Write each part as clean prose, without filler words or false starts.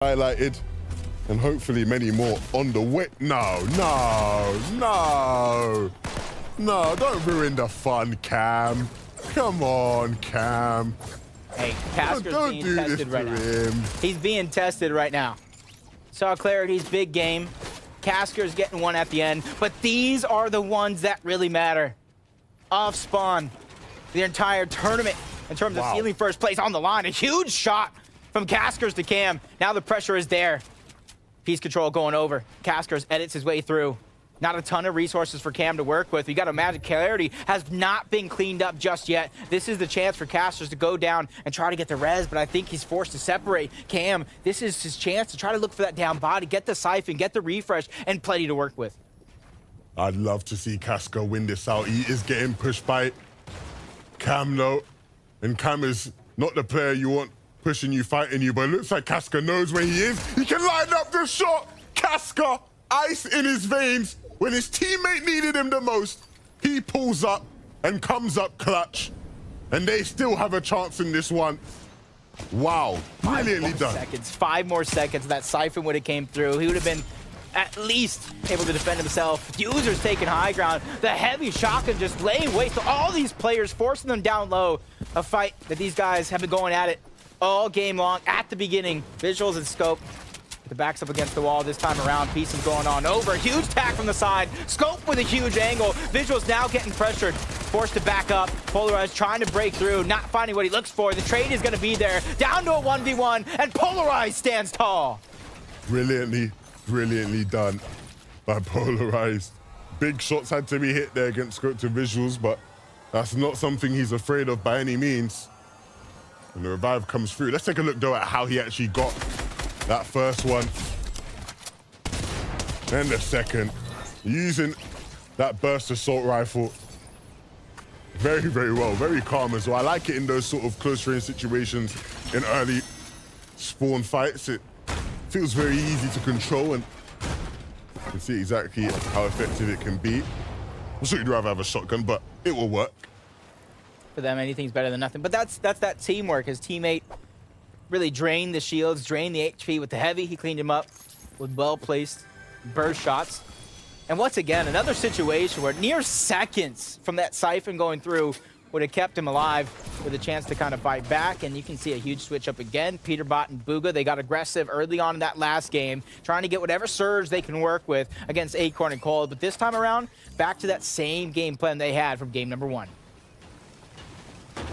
highlighted, and hopefully many more on the way. No, don't ruin the fun, Cam. Come on, Cam. Hey, Casker's being tested right now. He's being tested right now. Saw Clarity's big game. Casker's getting one at the end, but these are the ones that really matter. Off spawn, the entire tournament in terms of stealing first place on the line. A huge shot from Caskers to Cam. Now the pressure is there. Piece control going over. Caskers edits his way through. Not a ton of resources for Cam to work with. You got to imagine Clarity has not been cleaned up just yet. This is the chance for Caskers to go down and try to get the res, but I think he's forced to separate. Cam, this is his chance to try to look for that down body, get the siphon, get the refresh, and plenty to work with. I'd love to see Casker win this out. He is getting pushed by Cam, though. And Cam is not the player you want pushing you, fighting you, but it looks like Casker knows where he is. He can line up the shot. Casker, ice in his veins. When his teammate needed him the most, he pulls up and comes up clutch. And they still have a chance in this one. Wow, brilliantly done. 5 more seconds. That siphon would have came through. He would have been at least able to defend himself. User's taking high ground. The heavy shotgun just laying waste to all these players, forcing them down low. A fight that these guys have been going at it all game long. At the beginning, visuals and scope. The back's up against the wall this time around. Pieces going on over. Huge tack from the side. Scope with a huge angle. Visuals now getting pressured. Forced to back up. Polarized trying to break through. Not finding what he looks for. The trade is going to be there. Down to a 1v1. And Polarized stands tall. Brilliantly done by Polarized. Big shots had to be hit there against scripted visuals, but that's not something he's afraid of by any means. And the revive comes through. Let's take a look, though, at how he actually got that first one. And the second. Using that burst assault rifle. Very well. Very calm as well. I like it in those sort of close range situations in early spawn fights. It feels very easy to control, and you can see exactly how effective it can be. I'm sure you'd rather have a shotgun, but it will work. For them, anything's better than nothing. But that's that teamwork. His teammate really drained the shields, drained the HP with the heavy. He cleaned him up with well-placed burst shots. And once again, another situation where near seconds from that siphon going through would have kept him alive with a chance to kind of fight back. And you can see a huge switch up again. Peterbot and BUGHA, they got aggressive early on in that last game, trying to get whatever surge they can work with against Acorn and Cold. But this time around, back to that same game plan they had from game number 1.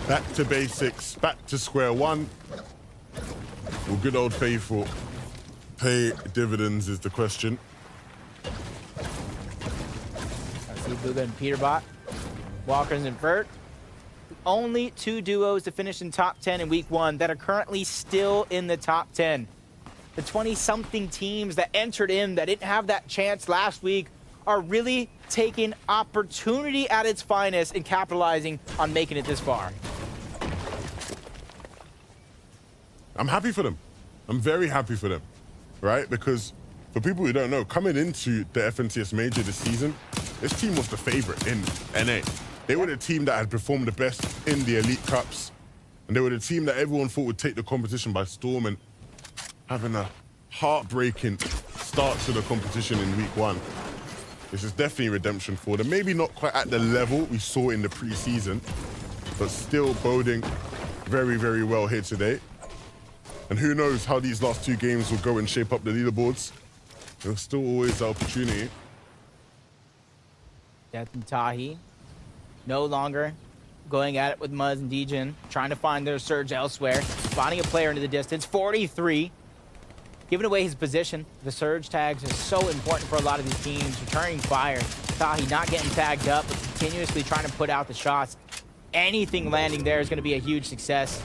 Back to basics, back to square one. Will good old faithful pay dividends is the question. I see BUGHA and Peterbot. Walkers and Vert. Only 2 duos to finish in top 10 in week 1 that are currently still in the top 10. The 20-something teams that entered in that didn't have that chance last week are really taking opportunity at its finest and capitalizing on making it this far. I'm happy for them. I'm very happy for them, right? Because for people who don't know, coming into the FNCS Major this season, this team was the favorite in NA. They were the team that had performed the best in the Elite Cups. And they were the team that everyone thought would take the competition by storm, and having a heartbreaking start to the competition in week 1. This is definitely redemption for them. Maybe not quite at the level we saw in the preseason, but still boding very well here today. And who knows how these last 2 games will go and shape up the leaderboards. There's still always the opportunity. Death and Tahi no longer going at it with Muzz and Djinn, trying to find their surge elsewhere, spotting a player into the distance. 43, giving away his position. The surge tags are so important for a lot of these teams. Returning fire. Tahi not getting tagged up, but continuously trying to put out the shots. Anything landing there is going to be a huge success.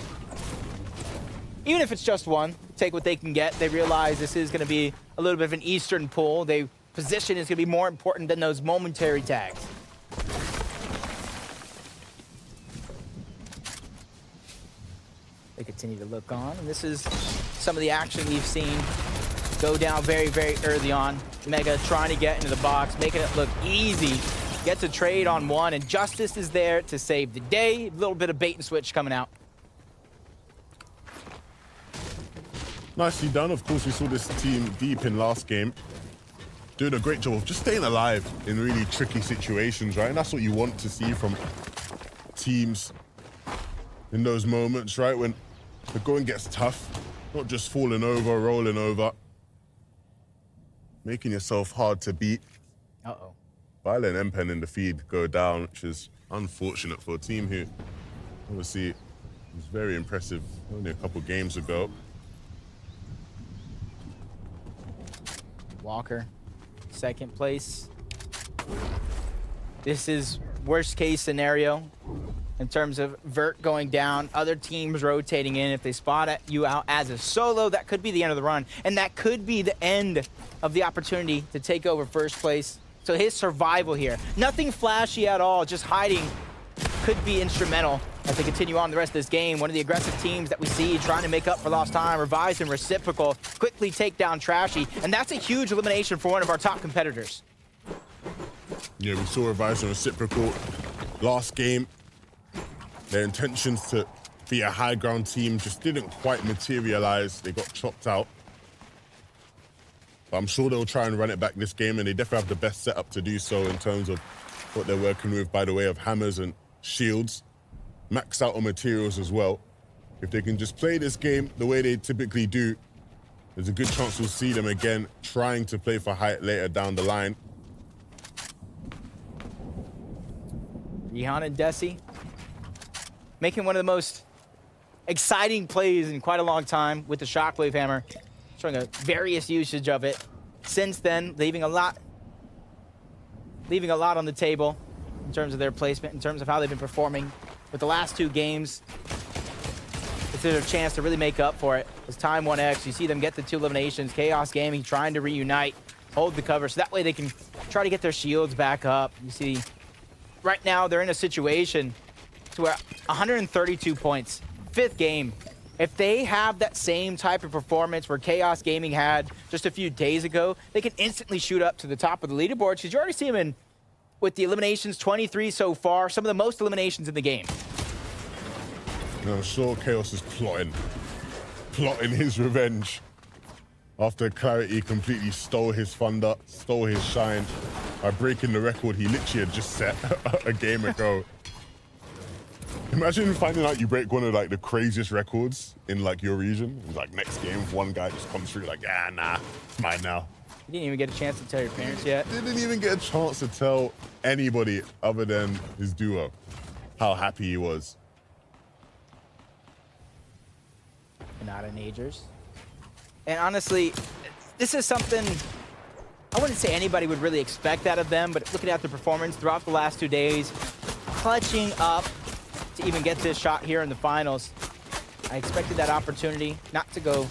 Even if it's just one, take what they can get. They realize this is going to be a little bit of an Eastern pull. Their position is going to be more important than those momentary tags. They continue to look on, and this is some of the action we've seen go down very early on. Mega trying to get into the box, making it look easy. Gets a trade on one, and Justice is there to save the day. A little bit of bait and switch coming out. Nicely done. Of course, we saw this team deep in last game, doing a great job of just staying alive in really tricky situations, right? And that's what you want to see from teams in those moments, right? When the going gets tough, not just falling over, rolling over, making yourself hard to beat. Uh-oh. Violent M-Pen in the feed go down, which is unfortunate for a team who obviously was very impressive only a couple games ago. Walker, second place. This is worst case scenario in terms of Vert going down, other teams rotating in. If they spot you out as a solo, that could be the end of the run. And that could be the end of the opportunity to take over first place. So his survival here, nothing flashy at all, just hiding, could be instrumental as they continue on the rest of this game. One of the aggressive teams that we see trying to make up for lost time, Revised and Reciprocal, quickly take down Trashy, and that's a huge elimination for one of our top competitors. Yeah, we saw Revised and Reciprocal last game. Their intentions to be a high ground team just didn't quite materialize. They got chopped out. But I'm sure they'll try and run it back this game, and they definitely have the best setup to do so in terms of what they're working with by the way of hammers and shields. Max out on materials as well. If they can just play this game the way they typically do, there's a good chance we'll see them again trying to play for height later down the line. Rihan and Desi making one of the most exciting plays in quite a long time with the Shockwave Hammer, showing a various usage of it. Since then, leaving a lot on the table in terms of their placement, in terms of how they've been performing. With the last two games, it's their chance to really make up for it. As time 1x, you see them get the 2 eliminations. Chaos Gaming trying to reunite, hold the cover, so that way they can try to get their shields back up. You see, right now they're in a situation to where 132 points, 5th game. If they have that same type of performance where Chaos Gaming had just a few days ago, they can instantly shoot up to the top of the leaderboard, because you already see them in with the eliminations, 23 so far, some of the most eliminations in the game. And I'm sure Chaos is plotting his revenge after Clarity completely stole his thunder, stole his shine by breaking the record he literally had just set a game ago. Imagine finding out you break one of like the craziest records in like your region. It's like next game, one guy just comes through like, ah, nah, it's mine now. You didn't even get a chance to tell your parents yet. Didn't even get a chance to tell anybody other than his duo how happy he was. Not in Agers. And honestly, this is something I wouldn't say anybody would really expect out of them, but looking at the performance throughout the last 2 days, clutching up to even get this shot here in the finals. I expected that opportunity not to go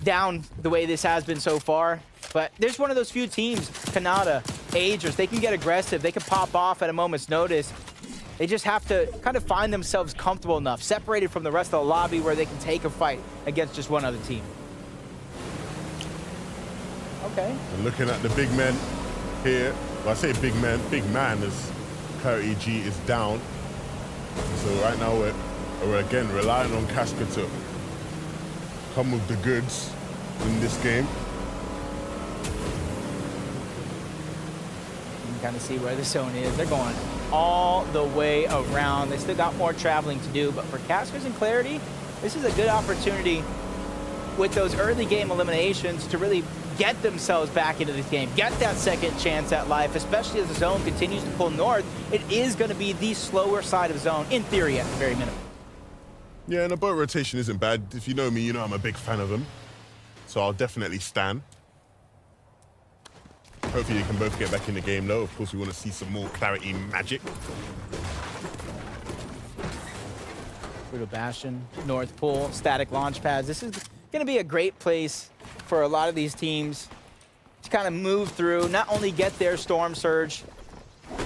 down the way this has been so far, but there's one of those few teams, Kanata, Agers, they can get aggressive, they can pop off at a moment's notice. They just have to kind of find themselves comfortable enough, separated from the rest of the lobby, where they can take a fight against just one other team. Okay. And looking at the big men here, well, I say big man as Clarity G is down. So right now we're again relying on Casca to come with the goods in this game. You can kind of see where the zone is. They're going all the way around. They still got more traveling to do, but for Caskers and Clarity, this is a good opportunity with those early game eliminations to really get themselves back into this game, get that second chance at life, especially as the zone continues to pull north. It is going to be the slower side of zone, in theory, at the very minimum. Yeah, and a boat rotation isn't bad. If you know me, you know I'm a big fan of them. So I'll definitely stand. Hopefully you can both get back in the game, though. Of course, we want to see some more Clarity magic. Brutal Bastion, North Pool, static launch pads. This is going to be a great place for a lot of these teams to kind of move through, not only get their Storm Surge,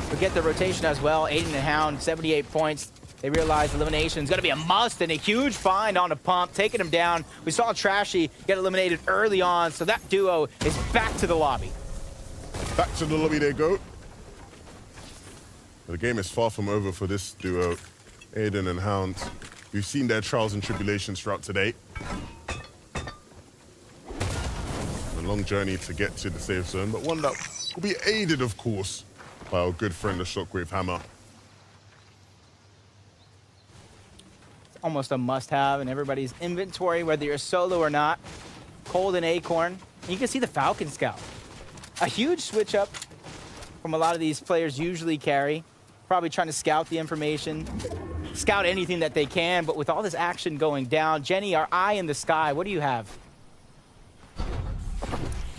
but get the rotation as well. Aiden and Hound, 78 points. They realize elimination is going to be a must, and a huge find on a pump, taking him down. We saw Trashy get eliminated early on, so that duo is back to the lobby. Back to the lobby they go. The game is far from over for this duo. Aiden and Hound We've seen their trials and tribulations throughout today. A long journey to get to the safe zone, but one that will be aided, of course, by our good friend, the Shockwave Hammer. It's almost a must-have in everybody's inventory, whether you're solo or not. Cold and Acorn. You can see the Falcon Scout. A huge switch up from a lot of these players usually carry. Probably trying to scout the information, scout anything that they can, but with all this action going down, Jenny, our eye in the sky, what do you have?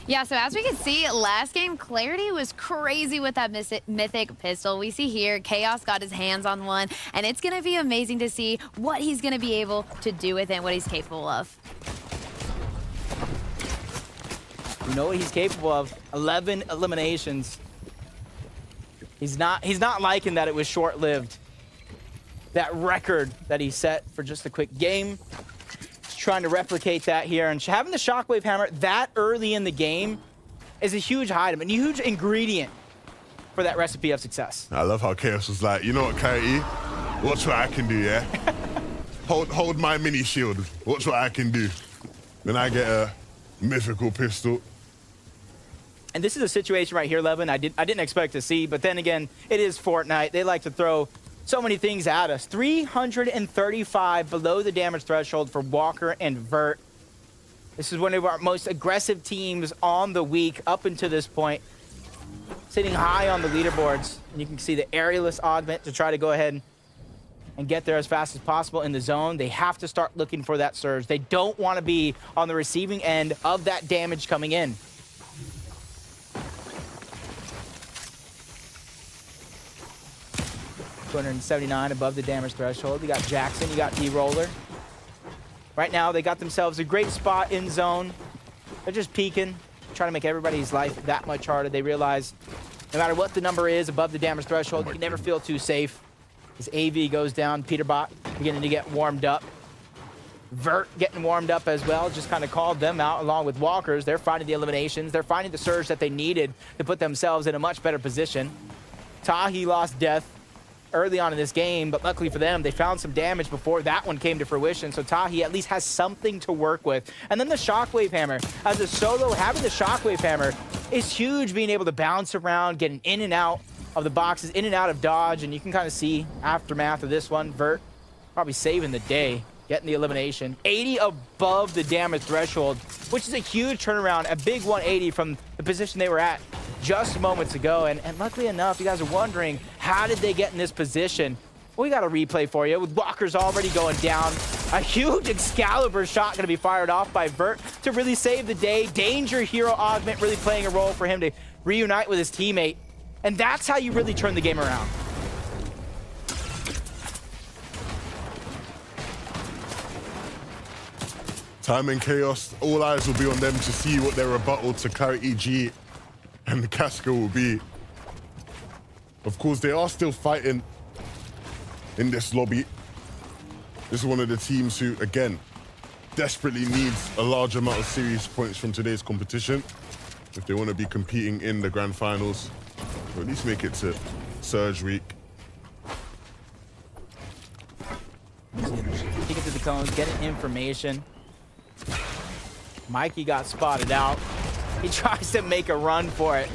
Yeah, so as we can see, last game, Clarity was crazy with that mythic pistol. We see here, Chaos got his hands on one, and it's going to be amazing to see what he's going to be able to do with it and what he's capable of. You know what he's capable of, 11 eliminations. He's not liking that it was short-lived. That record that he set for just a quick game, he's trying to replicate that here. And having the Shockwave Hammer that early in the game is a huge item, a huge ingredient for that recipe of success. I love how Chaos was like, you know what, Clarity? Watch what I can do, yeah? hold my mini shield. Watch what I can do. Then I get a mythical pistol. And this is a situation right here, Levin, I didn't expect to see, but then again, it is Fortnite. They like to throw so many things at us. 335 below the damage threshold for Walker and Vert. This is one of our most aggressive teams on the week up until this point. Sitting high on the leaderboards. And you can see the aerialist augment to try to go ahead and get there as fast as possible in the zone. They have to start looking for that surge. They don't want to be on the receiving end of that damage coming in. $279 above the damage threshold. You got Jackson, you got D-Roller. Right now, they got themselves a great spot in zone. They're just peeking, trying to make everybody's life that much harder. They realize no matter what the number is above the damage threshold, you can never feel too safe. As AV goes down, Peterbot beginning to get warmed up. Vert getting warmed up as well, just kind of called them out along with Walkers. They're finding the eliminations. They're finding the surge that they needed to put themselves in a much better position. Tahi lost Death early on in this game, but luckily for them, they found some damage before that one came to fruition, so Tahi at least has something to work with. And then the Shockwave Hammer. As a solo, having the Shockwave Hammer is huge, being able to bounce around, getting in and out of the boxes, in and out of dodge, and you can kind of see aftermath of this one. Vert probably saving the day, getting the elimination. 80 above the damage threshold, which is a huge turnaround, a big 180 from the position they were at just moments ago. And luckily enough, you guys are wondering, how did they get in this position? Well, we got a replay for you with Walker's already going down. A huge Excalibur shot going to be fired off by Vert to really save the day. Danger Hero Augment really playing a role for him to reunite with his teammate. And that's how you really turn the game around. Time and Chaos, all eyes will be on them to see what their rebuttal to Clarity G and the Casca will be. Of course, they are still fighting in this lobby. This is one of the teams who, again, desperately needs a large amount of series points from today's competition if they want to be competing in the grand finals, or at least make it to Surge Week. Peeking through the cones, getting information. Mikey got spotted out. He tries to make a run for it.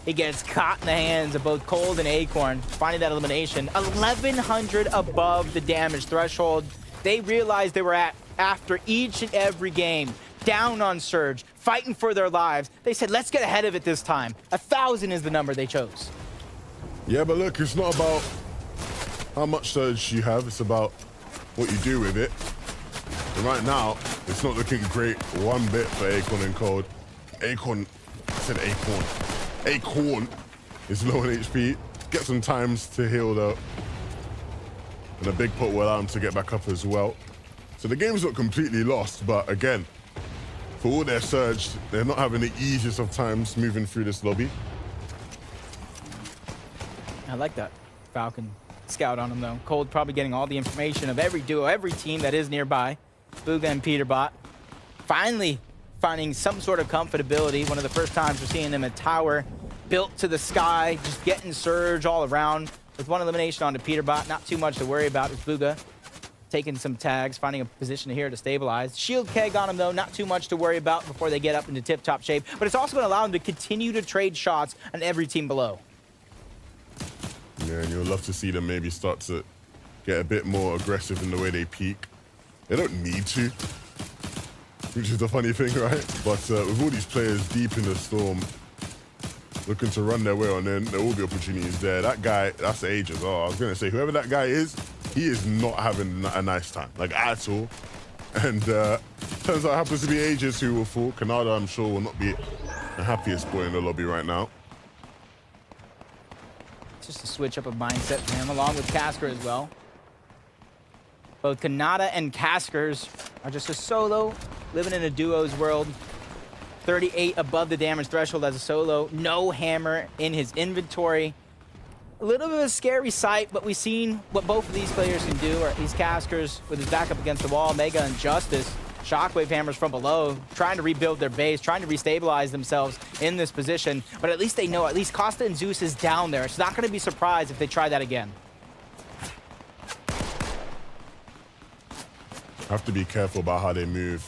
He gets caught in the hands of both Cold and Acorn, finding that elimination. 1,100 above the damage threshold. They realized they were at after each and every game, down on Surge, fighting for their lives. They said, let's get ahead of it this time. 1,000 is the number they chose. Yeah, but look, it's not about how much Surge you have, it's about what you do with it. And right now, it's not looking great one bit for Acorn and Cold. Acorn, I said Acorn. Acorn is low on HP. Get some times to heal though. And a big pot will allow him to get back up as well. So the game's not completely lost, but again, for all their surge, they're not having the easiest of times moving through this lobby. I like that Falcon scout on him though. Cold probably getting all the information of every duo, every team that is nearby. BUGHA and Peterbot finally finding some sort of comfortability. One of the first times we're seeing them at tower built to the sky, just getting surge all around. With one elimination onto Peterbot, not too much to worry about as BUGHA taking some tags, finding a position here to stabilize. Shield keg on him, though. Not too much to worry about before they get up into tip-top shape. But it's also going to allow them to continue to trade shots on every team below. Yeah, and you'll love to see them maybe start to get a bit more aggressive in the way they peak. They don't need to, which is the funny thing, right? But with all these players deep in the storm, looking to run their way on in, there will be opportunities there. That guy, that's age as well. I was going to say, whoever that guy is, he is not having a nice time, like at all. And turns out it happens to be Aegis who will fall. Canada, I'm sure, will not be the happiest boy in the lobby right now. Just a switch up of mindset for him, along with Casker as well. Both Kanata and Caskers are just a solo, living in a duo's world. 38 above the damage threshold as a solo. No hammer in his inventory. A little bit of a scary sight, but we've seen what both of these players can do, or at least Caskers with his back up against the wall. Mega and Justice, shockwave hammers from below, trying to rebuild their base, trying to restabilize themselves in this position. But at least they know, at least Costa and Zeus is down there. It's not going to be surprised if they try that again. Have to be careful about how they move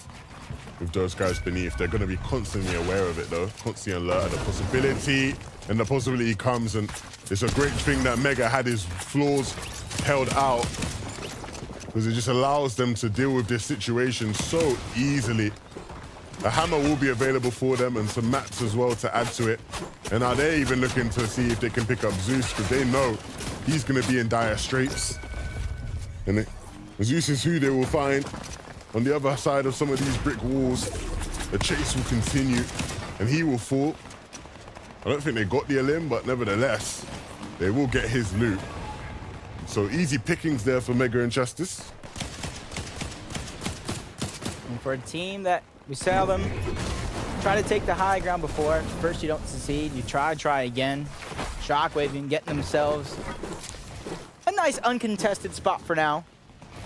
with those guys beneath. They're going to be constantly aware of it, though, constantly alert of the possibility. And the possibility comes, and it's a great thing that Mega had his flaws held out, because it just allows them to deal with this situation so easily. A hammer will be available for them, and some mats as well to add to it. And now they're even looking to see if they can pick up Zeus, because they know he's going to be in dire straits. And Zeus is who they will find on the other side of some of these brick walls. The chase will continue, and he will fall. I don't think they got the elim, but nevertheless, they will get his loot. So easy pickings there for Mega and Justice. And for a team that we saw them try to take the high ground before. First you don't succeed, you try again. Shockwaving, getting themselves a nice uncontested spot for now.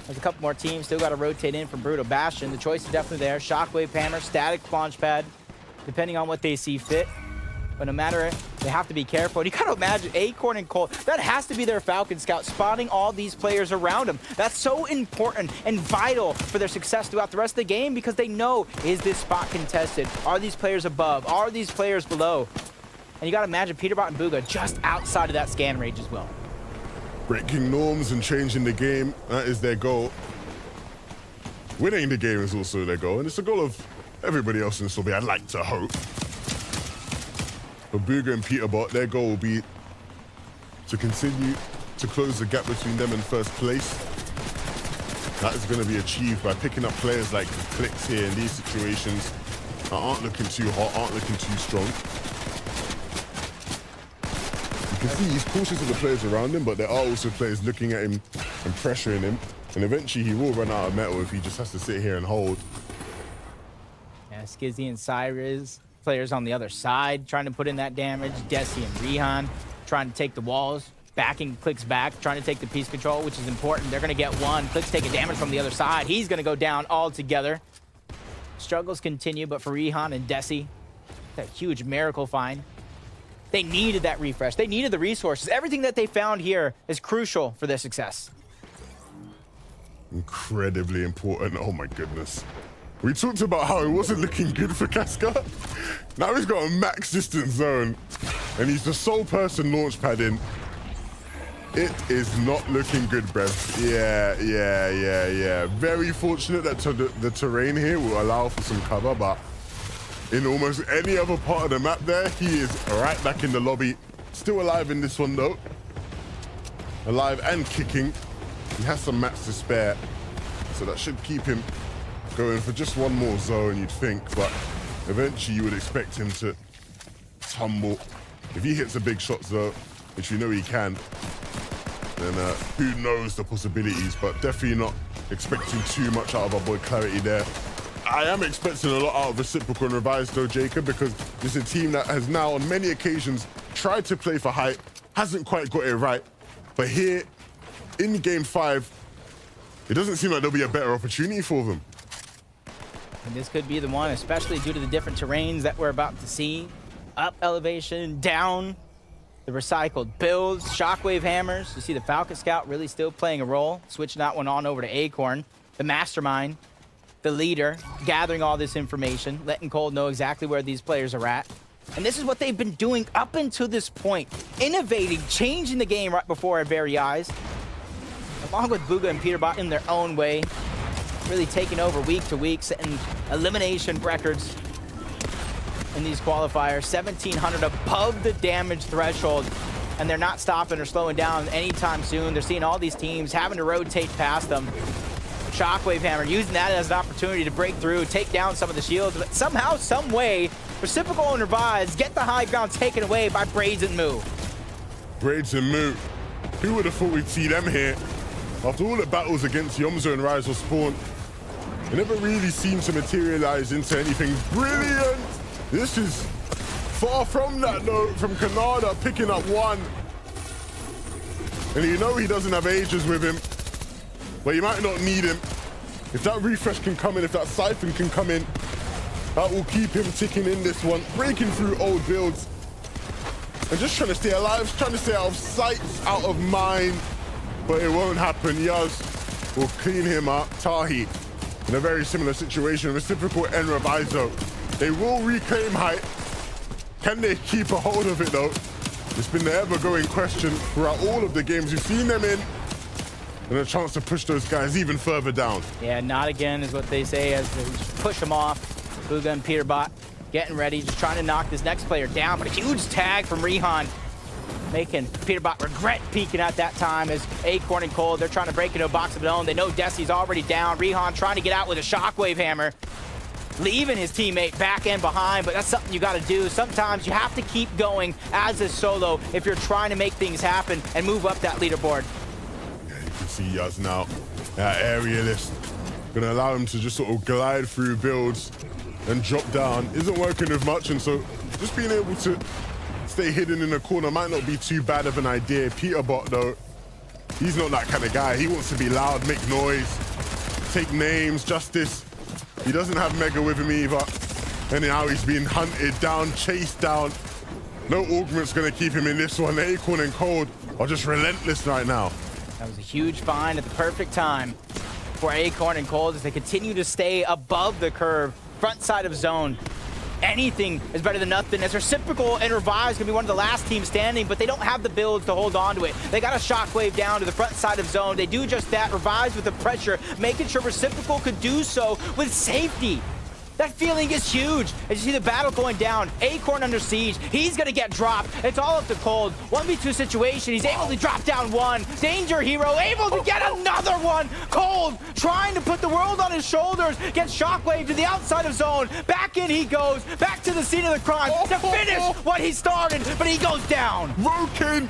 There's a couple more teams still got to rotate in from Brutal Bastion. The choice is definitely there. Shockwave hammer, static launch pad, depending on what they see fit. But no matter it, they have to be careful. And you got to imagine Acorn and Colt, that has to be their Falcon Scout, spotting all these players around them. That's so important and vital for their success throughout the rest of the game, because they know, is this spot contested? Are these players above? Are these players below? And you got to imagine Peterbot and BUGHA just outside of that scan range as well. Breaking norms and changing the game, that is their goal. Winning the game is also their goal, and it's the goal of everybody else in this lobby, I'd like to hope. For BUGHA and Peterbot, their goal will be to continue to close the gap between them and first place. That is going to be achieved by picking up players like Clicks here in these situations that aren't looking too hot, aren't looking too strong. You can see he's cautious of the players around him, but there are also players looking at him and pressuring him. And eventually he will run out of metal if he just has to sit here and hold. Yeah, Skizzy and Cyrus, players on the other side, trying to put in that damage. Desi and Rehan trying to take the walls, backing Clicks back, trying to take the piece control, which is important. They're going to get one. Clicks taking damage from the other side. He's going to go down altogether. Struggles continue, but for Rehan and Desi, that huge miracle find. They needed that refresh. They needed the resources. Everything that they found here is crucial for their success. Incredibly important. Oh my goodness. We talked about how it wasn't looking good for Casca. Now he's got a max distance zone, and he's the sole person launch padding. It is not looking good, Brev. Yeah. Very fortunate that the terrain here will allow for some cover, but in almost any other part of the map there, he is right back in the lobby. Still alive in this one, though. Alive and kicking. He has some mats to spare, so that should keep him going for just one more zone, you'd think, but eventually you would expect him to tumble. If he hits the big shots, though, which we know he can, then who knows the possibilities, but definitely not expecting too much out of our boy Clarity there. I am expecting a lot out of Reciprocal and Revised, though, Jacob, because this is a team that has now, on many occasions, tried to play for height, hasn't quite got it right, but here, in Game 5, it doesn't seem like there'll be a better opportunity for them. And this could be the one, especially due to the different terrains that we're about to see. Up elevation, down. The recycled builds, shockwave hammers. You see the Falcon Scout really still playing a role. Switching that one on over to Acorn, the mastermind, the leader, gathering all this information, letting Cold know exactly where these players are at. And this is what they've been doing up until this point. Innovating, changing the game right before our very eyes. Along with BUGHA and Peterbot in their own way. Really taking over week to week, setting elimination records in these qualifiers. 1,700 above the damage threshold. And they're not stopping or slowing down anytime soon. They're seeing all these teams having to rotate past them. Shockwave hammer, using that as an opportunity to break through, take down some of the shields, but somehow, some way, Reciprocal and Revives get the high ground taken away by Braids and Moo. Braids and Moo. Who would have thought we'd see them here? After all the battles against Yomzo and Rise of Spawn, it never really seemed to materialize into anything brilliant. This is far from that though, from Canada picking up one. And you know he doesn't have ages with him. But you might not need him. If that refresh can come in, if that siphon can come in, that will keep him ticking in this one, breaking through old builds. And just trying to stay alive, trying to stay out of sight, out of mind. But it won't happen. Yaz will clean him up. Tahi in a very similar situation. Reciprocal and Reviso. They will reclaim height. Can they keep a hold of it though? It's been the ever-going question throughout all of the games we've seen them in. And a chance to push those guys even further down. Yeah, not again is what they say as they just push them off. BUGHA and Peterbot getting ready, just trying to knock this next player down. But a huge tag from Rehan, making Peterbot regret peeking at that time as Acorn and Cold, they're trying to break into a box of their own. They know Desi's already down. Rehan trying to get out with a shockwave hammer, leaving his teammate back and behind, but that's something you got to do. Sometimes you have to keep going as a solo if you're trying to make things happen and move up that leaderboard. See Yaz now, aerialist, gonna allow him to just sort of glide through builds and drop down. Isn't working with much, and so just being able to stay hidden in a corner might not be too bad of an idea. Peterbot though, he's not that kind of guy. He wants to be loud, make noise, take names, justice. He doesn't have Mega with him either. And now he's being hunted down, chased down. No augment's gonna keep him in this one. The Acorn and Cold are just relentless right now. That was a huge find at the perfect time for Acorn and Cold as they continue to stay above the curve, front side of zone. Anything is better than nothing, as Reciprocal and Revive's gonna be one of the last teams standing, but they don't have the builds to hold on to it. They got a shockwave down to the front side of zone. They do just that. Revive's with the pressure, making sure Reciprocal could do so with safety. That feeling is huge. As you see the battle going down, Acorn under siege. He's gonna get dropped. It's all up to Cold. 1v2 situation. He's able to drop down one. Danger hero able to get another one. Cold trying to put the world on his shoulders. Gets shockwave to the outside of zone. Back in he goes. Back to the scene of the crime to finish what he started, but he goes down. Broken.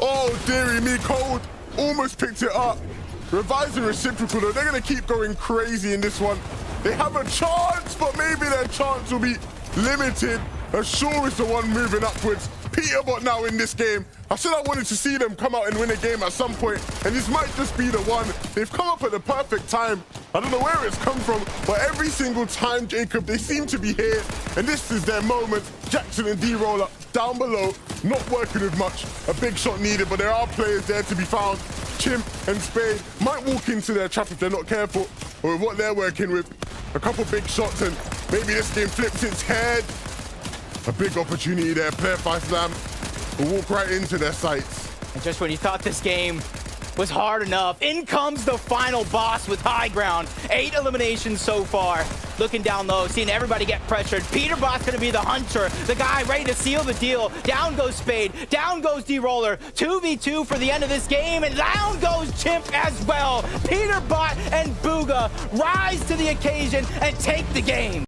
Oh, dearie me, Cold almost picked it up. Revising Reciprocal though, they're gonna keep going crazy in this one. They have a chance, but maybe their chance will be limited. Assure is the one moving upwards. Peterbot now in this game. I said I wanted to see them come out and win a game at some point, and this might just be the one. They've come up at the perfect time. I don't know where it's come from, but every single time, Jacob, they seem to be here, and this is their moment. Jackson and D-Roller down below, not working with much. A big shot needed, but there are players there to be found. Chimp and Spade might walk into their trap if they're not careful, or with what they're working with. A couple big shots, and maybe this game flips its head. A big opportunity there. Player 5 Slam will walk right into their sights. And just when you thought this game was hard enough, in comes the final boss with high ground. 8 eliminations so far. Looking down low, seeing everybody get pressured. Peterbot's gonna be the hunter, the guy ready to seal the deal. Down goes Spade, down goes D-Roller. 2v2 for the end of this game, and down goes Chimp as well. Peterbot and BUGHA rise to the occasion and take the game.